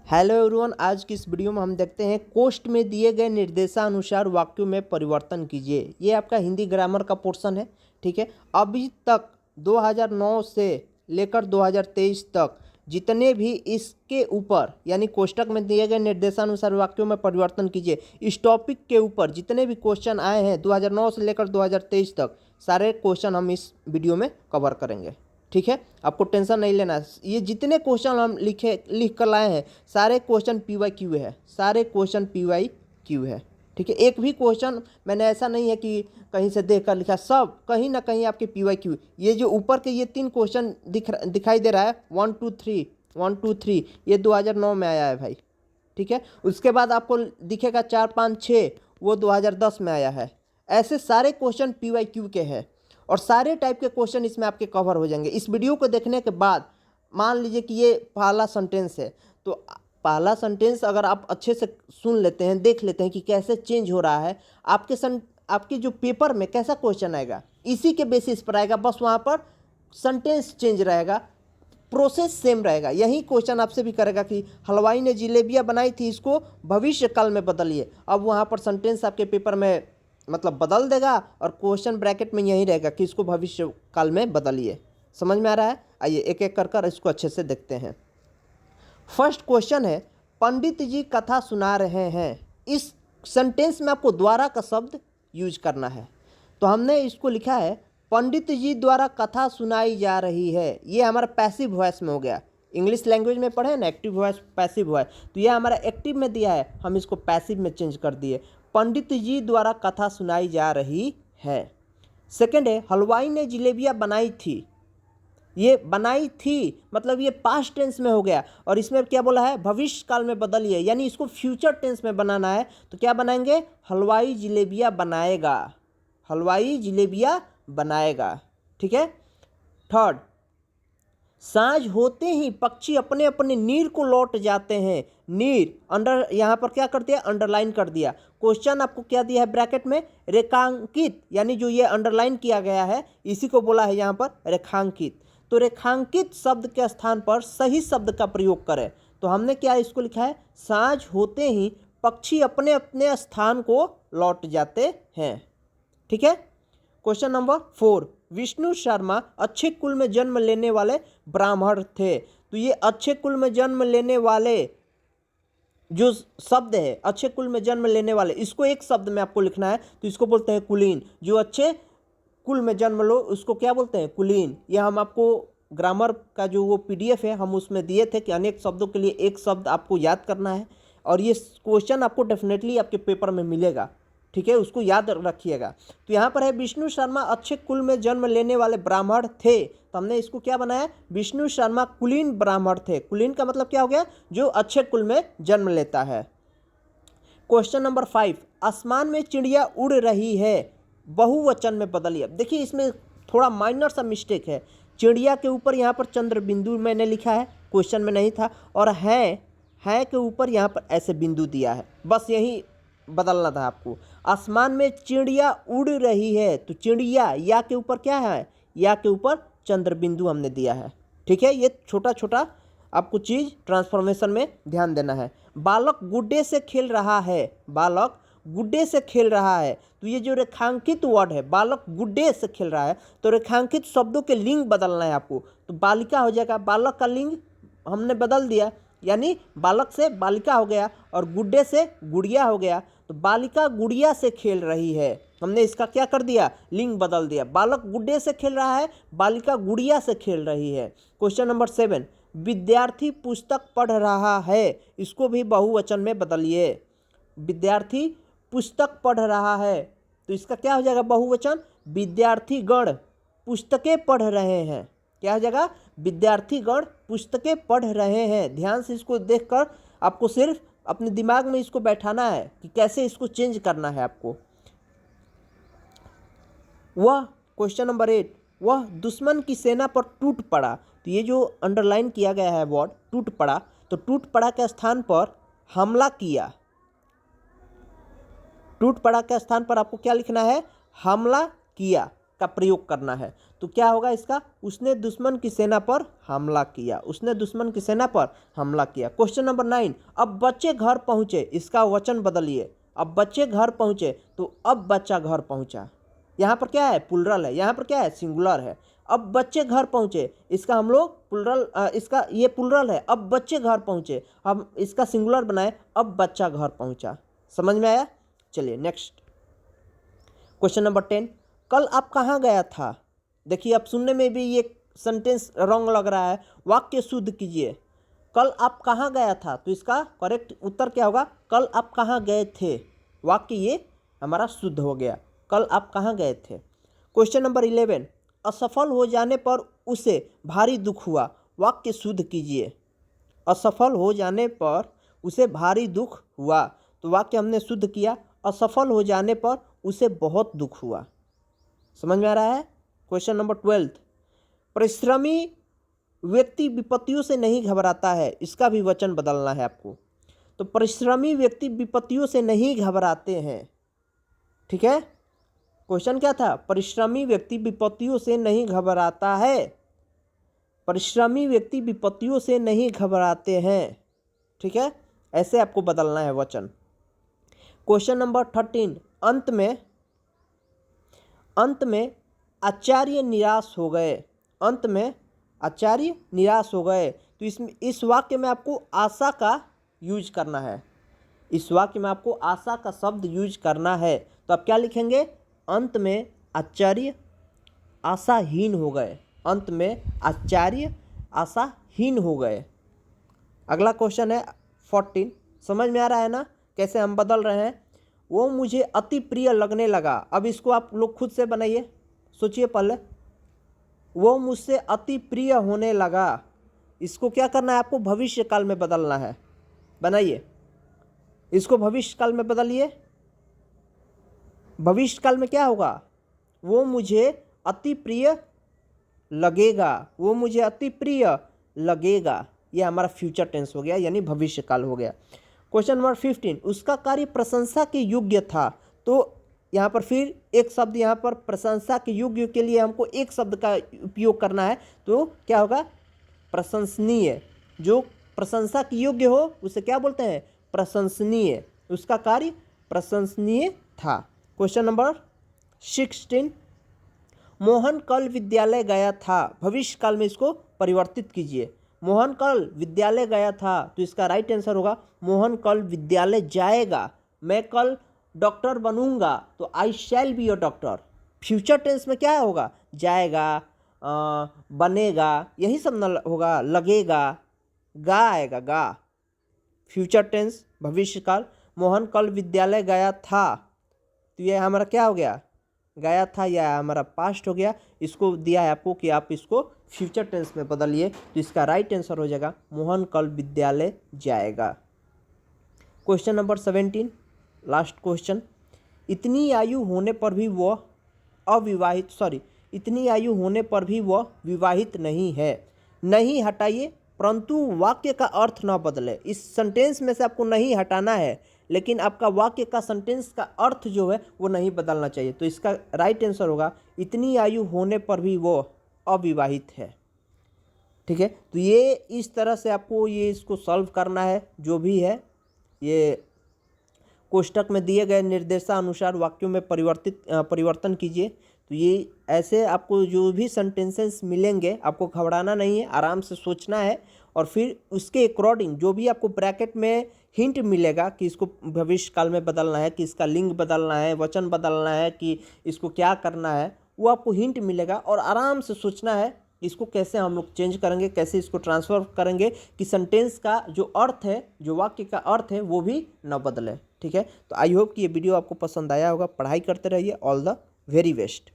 Hello everyone, आज की इस वीडियो में हम देखते हैं कोष्ठ में दिए गए निर्देशानुसार वाक्यों में परिवर्तन कीजिए। ये आपका हिंदी ग्रामर का पोर्शन है। ठीक है, अभी तक 2009 से लेकर 2023 तक जितने भी इसके ऊपर यानी कोष्ठक में दिए गए निर्देशानुसार वाक्यों में परिवर्तन कीजिए, इस टॉपिक के ऊपर जितने भी क्वेश्चन आए हैं 2009 से लेकर 2023 तक, सारे क्वेश्चन हम इस वीडियो में कवर करेंगे। ठीक है, आपको टेंशन नहीं लेना। ये जितने क्वेश्चन हम लिख कर लाए हैं, सारे क्वेश्चन PYQ है, सारे क्वेश्चन PYQ है। ठीक है, एक भी क्वेश्चन मैंने ऐसा नहीं है कि कहीं से देख कर लिखा, सब कहीं ना कहीं आपके PYQ। ये जो ऊपर के ये 3 क्वेश्चन दिखाई दे रहा है 1 2 3 1 2 3, ये 2009 में आया है भाई। ठीक है, उसके बाद आपको दिखेगा 4 5 6, वो 2010 में आया है। ऐसे सारे क्वेश्चन PYQ के हैं और सारे टाइप के क्वेश्चन इसमें आपके कवर हो जाएंगे। इस वीडियो को देखने के बाद मान लीजिए कि ये पहला सेंटेंस है, तो पहला सेंटेंस अगर आप अच्छे से सुन लेते हैं, देख लेते हैं कि कैसे चेंज हो रहा है, आपके जो पेपर में कैसा क्वेश्चन आएगा, इसी के बेसिस पर आएगा। बस वहाँ पर सेंटेंस चेंज रहेगा, प्रोसेस सेम रहेगा। यही क्वेश्चन आपसे भी करेगा कि हलवाई ने जिलेबियाँ बनाई थी, इसको भविष्य काल में बदलिए। अब वहाँ पर सेंटेंस आपके पेपर में मतलब बदल देगा और क्वेश्चन ब्रैकेट में यही रहेगा कि इसको भविष्य काल में बदलिए। समझ में आ रहा है? आइए एक एक कर इसको अच्छे से देखते हैं। फर्स्ट क्वेश्चन है, पंडित जी कथा सुना रहे हैं। इस सेंटेंस में आपको द्वारा का शब्द यूज करना है। तो हमने इसको लिखा है पंडित जी द्वारा कथा सुनाई जा रही है। ये हमारा पैसिव वॉइस में हो गया। इंग्लिश लैंग्वेज में पढ़े ना, एक्टिव वॉइस पैसिव वॉइस, तो ये हमारा एक्टिव में दिया है, हम इसको पैसिव में चेंज कर दिए। पंडित जी द्वारा कथा सुनाई जा रही है। सेकंड है, हलवाई ने जिलेबियाँ बनाई थी। ये बनाई थी मतलब ये पास्ट टेंस में हो गया और इसमें क्या बोला है, भविष्य काल में बदलिए, यानी इसको फ्यूचर टेंस में बनाना है। तो क्या बनाएंगे, हलवाई जिलेबियाँ बनाएगा, हलवाई जिलेबियाँ बनाएगा। ठीक है। थर्ड, सांझ होते ही पक्षी अपने अपने नीर को लौट जाते हैं। नीर अंडर यहाँ पर क्या कर दिया, अंडरलाइन कर दिया। क्वेश्चन आपको क्या दिया है ब्रैकेट में, रेखांकित, यानी जो ये अंडरलाइन किया गया है इसी को बोला है यहाँ पर रेखांकित। तो रेखांकित शब्द के स्थान पर सही शब्द का प्रयोग करें। तो हमने क्या इसको लिखा है, सांझ होते ही पक्षी अपने अपने स्थान को लौट जाते हैं। ठीक है। क्वेश्चन नंबर 4, विष्णु शर्मा अच्छे कुल में जन्म लेने वाले ब्राह्मण थे। तो ये अच्छे कुल में जन्म लेने वाले जो शब्द है, अच्छे कुल में जन्म लेने वाले, इसको एक शब्द में आपको लिखना है। तो इसको बोलते हैं कुलीन। जो अच्छे कुल में जन्म लो उसको क्या बोलते हैं, कुलीन। यह हम आपको ग्रामर का जो वो PDF है हम उसमें दिए थे कि अनेक शब्दों के लिए एक शब्द आपको याद करना है और ये क्वेश्चन आपको डेफिनेटली आपके पेपर में मिलेगा। ठीक है, उसको याद रखिएगा। तो यहाँ पर है विष्णु शर्मा अच्छे कुल में जन्म लेने वाले ब्राह्मण थे। तो हमने इसको क्या बनाया, विष्णु शर्मा कुलीन ब्राह्मण थे। कुलीन का मतलब क्या हो गया, जो अच्छे कुल में जन्म लेता है। क्वेश्चन नंबर 5, आसमान में चिड़िया उड़ रही है, बहुवचन में बदलिए। अब देखिए इसमें थोड़ा माइनर सा मिस्टेक है। चिड़िया के ऊपर यहाँ पर चंद्र बिंदु मैंने लिखा है, क्वेश्चन में नहीं था, और है के ऊपर यहाँ पर ऐसे बिंदु दिया है, बस यही बदलना था आपको। आसमान में चिड़िया उड़ रही है, तो चिड़िया या के ऊपर क्या है, या के ऊपर चंद्र बिंदु हमने दिया है। ठीक है, ये छोटा छोटा आपको चीज़ ट्रांसफॉर्मेशन में ध्यान देना है। बालक गुड्डे से खेल रहा है, बालक गुड्डे से खेल रहा है। तो ये जो रेखांकित वर्ड है, बालक गुड्डे से खेल रहा है, तो रेखांकित शब्दों के लिंग बदलना है आपको। तो बालिका हो जाएगा, बालक का लिंग हमने बदल दिया, यानी बालक से बालिका हो गया और गुड्डे से गुड़िया हो गया। तो बालिका गुड़िया से खेल रही है, हमने इसका क्या कर दिया, लिंग बदल दिया। बालक गुड्डे से खेल रहा है, बालिका गुड़िया से खेल रही है। क्वेश्चन नंबर 7, विद्यार्थी पुस्तक पढ़ रहा है, इसको भी बहुवचन में बदलिए। विद्यार्थी पुस्तक पढ़ रहा है, तो इसका क्या हो जाएगा, बहुवचन। विद्यार्थीगण पुस्तकें पढ़ रहे हैं, क्या हो जाएगा, विद्यार्थीगण पुस्तकें पढ़ रहे हैं। ध्यान से इसको देखकर आपको सिर्फ अपने दिमाग में इसको बैठाना है कि कैसे इसको चेंज करना है आपको। वह क्वेश्चन नंबर 8, वह दुश्मन की सेना पर टूट पड़ा। तो ये जो अंडरलाइन किया गया है वर्ड टूट पड़ा, तो टूट पड़ा के स्थान पर हमला किया। टूट पड़ा के स्थान पर आपको क्या लिखना है, हमला किया। का प्रयोग करना है। तो क्या होगा इसका, उसने दुश्मन की सेना पर हमला किया, उसने दुश्मन की सेना पर हमला किया। क्वेश्चन नंबर 9, अब बच्चे घर पहुंचे, इसका वचन बदलिए। अब बच्चे घर पहुंचे, तो अब बच्चा घर पहुंचा, यहाँ पर क्या है, प्लुरल है, यहाँ पर क्या है, सिंगुलर है। अब बच्चे घर पहुंचे, इसका हम लोग प्लुरल, इसका ये प्लुरल है, अब बच्चे घर पहुंचे, हम इसका सिंगुलर बनाए, अब बच्चा घर पहुंचा। समझ में आया? चलिए नेक्स्ट क्वेश्चन नंबर 10, कल आप कहाँ गया था। देखिए अब सुनने में भी ये सेंटेंस रॉन्ग लग रहा है, वाक्य शुद्ध कीजिए। कल आप कहाँ गया था, तो इसका करेक्ट उत्तर क्या होगा, कल आप कहाँ गए थे। वाक्य ये हमारा शुद्ध हो गया, कल आप कहाँ गए थे। क्वेश्चन नंबर 11, असफल हो जाने पर उसे भारी दुख हुआ, वाक्य शुद्ध कीजिए। असफल हो जाने पर उसे भारी दुख हुआ, तो वाक्य हमने शुद्ध किया, असफल हो जाने पर उसे बहुत दुख हुआ। समझ में आ रहा है? क्वेश्चन नंबर 12, परिश्रमी व्यक्ति विपत्तियों से नहीं घबराता है, इसका भी वचन बदलना है आपको। तो परिश्रमी व्यक्ति विपत्तियों से नहीं घबराते हैं, ठीक है। क्वेश्चन क्या था, परिश्रमी व्यक्ति विपत्तियों से नहीं घबराता है, परिश्रमी व्यक्ति विपत्तियों से नहीं घबराते हैं, ठीक है, ऐसे आपको बदलना है वचन। क्वेश्चन नंबर 13, अंत में आचार्य निराश हो गए, अंत में आचार्य निराश हो गए, तो इसमें इस वाक्य में आपको आशा का यूज करना है, इस वाक्य में आपको आशा का शब्द यूज करना है। तो आप क्या लिखेंगे, अंत में आचार्य आशाहीन हो गए, अंत में आचार्य आशाहीन हो गए। अगला क्वेश्चन है 14, समझ में आ रहा है ना कैसे हम बदल रहे हैं। वो मुझे अति प्रिय लगने लगा, अब इसको आप लोग खुद से बनाइए, सोचिए पहले। वो मुझसे अति प्रिय होने लगा, इसको क्या करना है आपको, भविष्य काल में बदलना है। बनाइए, इसको भविष्य काल में बदलिए। भविष्य काल में क्या होगा, वो मुझे अति प्रिय लगेगा, वो मुझे अति प्रिय लगेगा, ये हमारा फ्यूचर टेंस हो गया, यानी भविष्य काल हो गया। क्वेश्चन नंबर 15, उसका कार्य प्रशंसा के योग्य था, तो यहाँ पर फिर एक शब्द, यहाँ पर प्रशंसा के योग्य के लिए हमको एक शब्द का उपयोग करना है, तो क्या होगा, प्रशंसनीय। जो प्रशंसा के योग्य हो उसे क्या बोलते हैं, प्रशंसनीय, उसका कार्य प्रशंसनीय था। क्वेश्चन नंबर 16, मोहन कल विद्यालय गया था, भविष्य काल में इसको परिवर्तित कीजिए। मोहन कल विद्यालय गया था, तो इसका राइट आंसर होगा मोहन कल विद्यालय जाएगा। मैं कल डॉक्टर बनूंगा, तो I shall be a doctor. Future tense में क्या होगा, जाएगा, बनेगा, यही सब न होगा, लगेगा, गा आएगा, गा। फ्यूचर टेंस भविष्य काल, मोहन कल विद्यालय गया था, तो ये हमारा क्या हो गया, गया था, या हमारा पास्ट हो गया। इसको दिया है आपको कि आप इसको फ्यूचर टेंस में बदलिए, तो इसका राइट आंसर हो जाएगा मोहन कल विद्यालय जाएगा। क्वेश्चन नंबर 17, लास्ट क्वेश्चन, इतनी आयु होने पर भी वह इतनी आयु होने पर भी वह विवाहित नहीं है। नहीं हटाइए, परंतु वाक्य का अर्थ ना बदले। इस सेंटेंस में से आपको नहीं हटाना है, लेकिन आपका वाक्य का सेंटेंस का अर्थ जो है वो नहीं बदलना चाहिए। तो इसका राइट आंसर होगा इतनी आयु होने पर भी वो अविवाहित है, ठीक है। तो ये इस तरह से आपको ये इसको सॉल्व करना है। जो भी है ये कोष्टक में दिए गए निर्देशानुसार वाक्यों में परिवर्तन कीजिए। तो ये ऐसे आपको जो भी सेंटेंसेस मिलेंगे, आपको घबराना नहीं है, आराम से सोचना है, और फिर उसके अकॉर्डिंग जो भी आपको ब्रैकेट में हिंट मिलेगा कि इसको भविष्य काल में बदलना है, कि इसका लिंग बदलना है, वचन बदलना है, कि इसको क्या करना है, वो आपको हिंट मिलेगा। और आराम से सोचना है इसको कैसे हम लोग चेंज करेंगे, कैसे इसको ट्रांसफर करेंगे कि सेंटेंस का जो अर्थ है, जो वाक्य का अर्थ है, वो भी न बदले, ठीक है। तो आई होप कि ये वीडियो आपको पसंद आया होगा। पढ़ाई करते रहिए। All the very best.